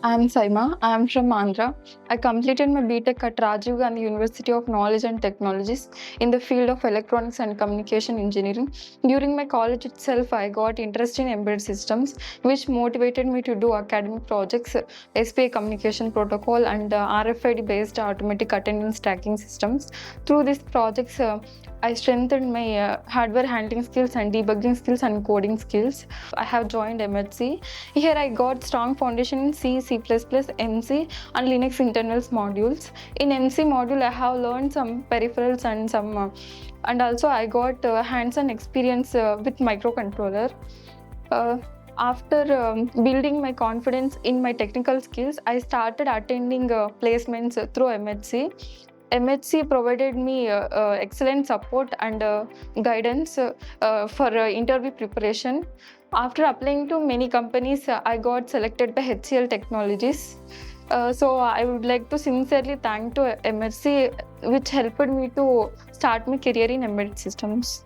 I'm Sima. I'm from Andhra. I completed my BTech at Rajiv Gandhi University of Knowledge and Technologies in the field of electronics and communication engineering. During my college itself, I got interested in embedded systems, which motivated me to do academic projects, SPA communication protocol, and RFID-based automatic attendance tracking systems. Through these projects, I strengthened my hardware handling skills and debugging skills and coding skills. I have joined Emertxe. Here I got strong foundation in C, C++, MC and Linux internals modules. In MC module I have learned some peripherals and and also I got hands-on experience with microcontroller. After building my confidence in my technical skills, I started attending placements through Emertxe. Emertxe provided me excellent support and guidance for interview preparation. After applying to many companies, I got selected by HCL Technologies. So I would like to sincerely thank to Emertxe, which helped me to start my career in embedded systems.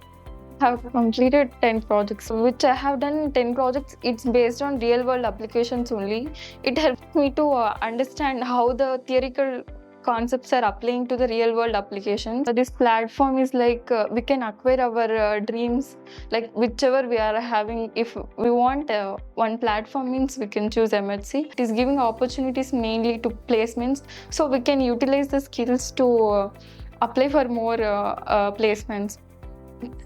I have completed 10 projects, which I have done 10 projects. It's based on real world applications only. It helped me to understand how the theoretical concepts are applying to the real world applications. This platform is like we can acquire our dreams, like whichever we are having. If we want one platform means we can choose Emertxe. It is giving opportunities mainly to placements, so we can utilize the skills to apply for more placements.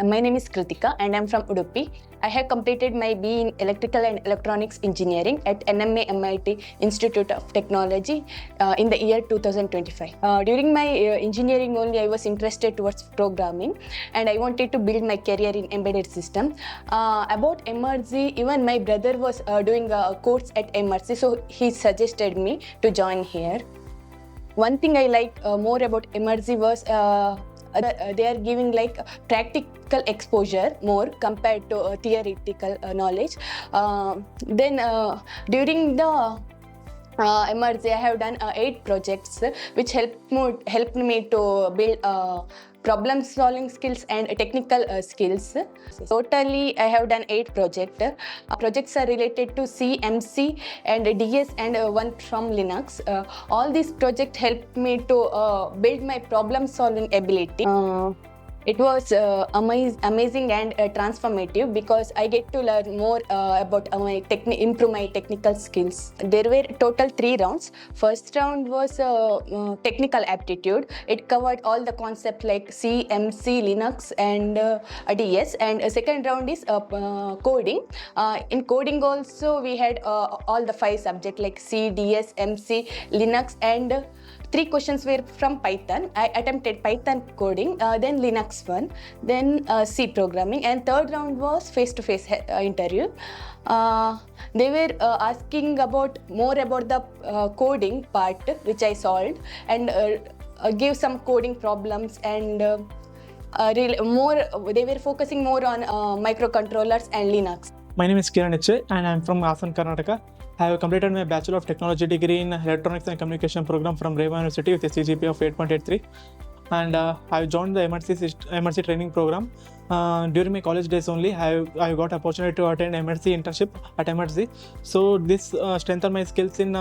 My name is Kritika and I'm from Udupi. I have completed my BE in Electrical and Electronics Engineering at NMA MIT Institute of Technology in the year 2025. During my engineering only, I was interested towards programming and I wanted to build my career in embedded system. About Emertxe, even my brother was doing a course at Emertxe, so he suggested me to join here. One thing I like more about Emertxe was they are giving like practical exposure more compared to theoretical knowledge. Then during the Emertxe, I have done 8 projects which helped me to build problem solving skills and technical skills. Totally, I have done 8 projects. Projects are related to C, MC and DS and one from Linux. All these projects helped me to build my problem solving ability. It was amazing and transformative because I get to learn more about improve my technical skills. There were total 3 rounds. First round was technical aptitude. It covered all the concepts like C, MC, Linux and DS. And second round is coding. In coding also we had all the 5 subjects like C, DS, MC, Linux and 3 questions were from Python. I attempted Python coding, then Linux one, then C programming, and third round was face-to-face interview. They were asking more about the coding part, which I solved, and gave some coding problems and they were focusing more on microcontrollers and Linux. My name is Kiran and I am from Assam, Karnataka. I have completed my Bachelor of Technology degree in Electronics and Communication program from Reva University with a CGPA of 8.83. And I joined the Emertxe training program. During my college days only, I got opportunity to attend Emertxe internship at Emertxe. So this strengthened my skills in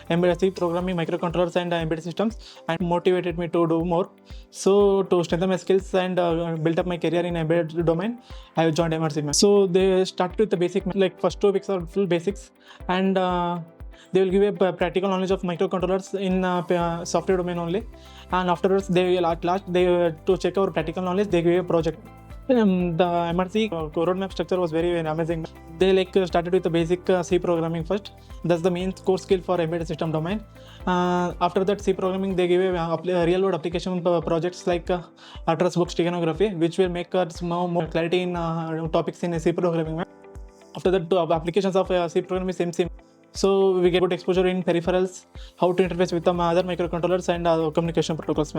Emertxe programming, microcontrollers and embedded systems, and motivated me to do more. So to strengthen my skills and build up my career in embedded domain, I have joined Emertxe. So they started with the basic, like first 2 weeks are full basics, and they will give a practical knowledge of microcontrollers in software domain only, and afterwards they will to check our practical knowledge they give a project. The Emertxe roadmap structure was very amazing. They started with the basic C programming first. That's the main core skill for embedded system domain. After that C programming, they give a real world application projects like address book steganography, which will make us more clarity in topics in C programming. After that, applications of C programming is MC. So we get good exposure in peripherals, how to interface with the other microcontrollers and communication protocols.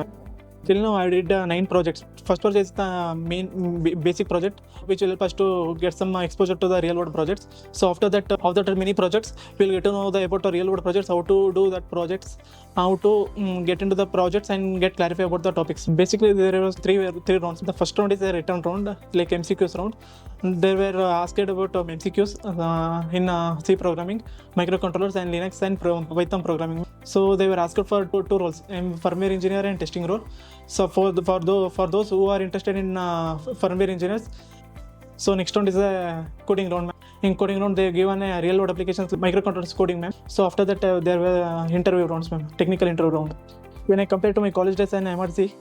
Till now, I did 9 projects. First project is the main basic project, which will help us to get some exposure to the real world projects. So after that, after many projects, we'll get to know about the real world projects, how to do that projects, how to get into the projects and get clarified about the topics. Basically, there was three rounds. The first round is a written round, like MCQs round. They were asked about MCQs in C programming, microcontrollers, and Linux and Python programming. So they were asked for two roles, firmware engineer and testing role. So for those who are interested in firmware engineers, so next round is a coding round. In coding round, they given a real world applications microcontrollers coding, ma'am. So after that, there were interview rounds, ma'am, technical interview round. When I compare to my college days and Emertxe,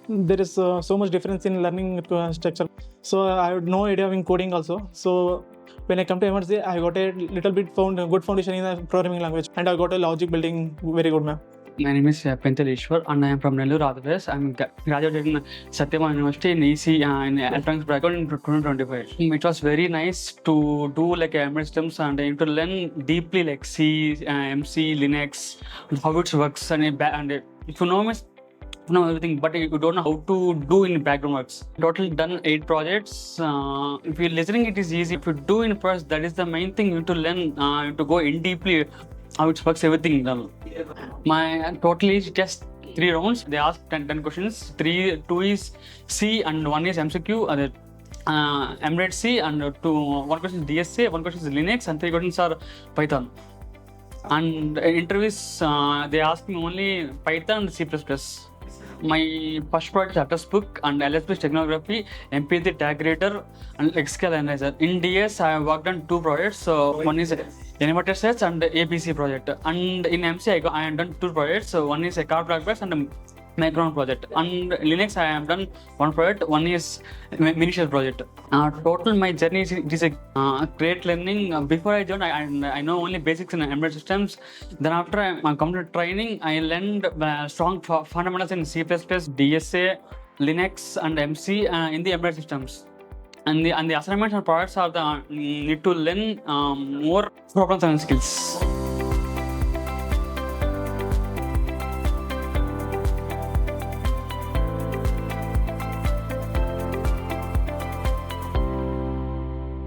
there is so much difference in learning structure. So I had no idea in coding also. So when I come to Emertxe, I got a little bit good foundation in the programming language, and I got a logic building very good, ma'am. My name is Pental and I am from Nellore, Andhra Pradesh. I am graduated in Satyama University in EC in electronics background in 2025. It was very nice to do like embedded systems and to learn deeply like C, MC, Linux, how it works and if you know everything, but you don't know how to do in background works. Total done 8 projects. If you're listening, it is easy. If you do in first, that is the main thing you need to learn. To go in deeply how it works, everything done. My total is just 3 rounds. They asked 10 questions. 2 is C and 1 is MCQ. Emertxe and 1 question is DSA, 1 question is Linux, and 3 questions are Python. And interviews, they asked me only Python and C++. My first project is Address Book and LSP Steganography, MP3 Tag Reader, and HCL Analyzer. In DS, I worked on 2 projects. So one is Animated Sets and ABC project. And in MC, I have done 2 projects. So one is a car blackbox and a background project. And Linux, I have done 1 project. One is miniature project. Total my journey is a great learning. Before I joined, I know only basics in embedded systems. Then after I completed training, I learned strong fundamentals in C++, DSA, Linux, and MC in the embedded systems. And the assignments and products are need to learn more problem solving skills.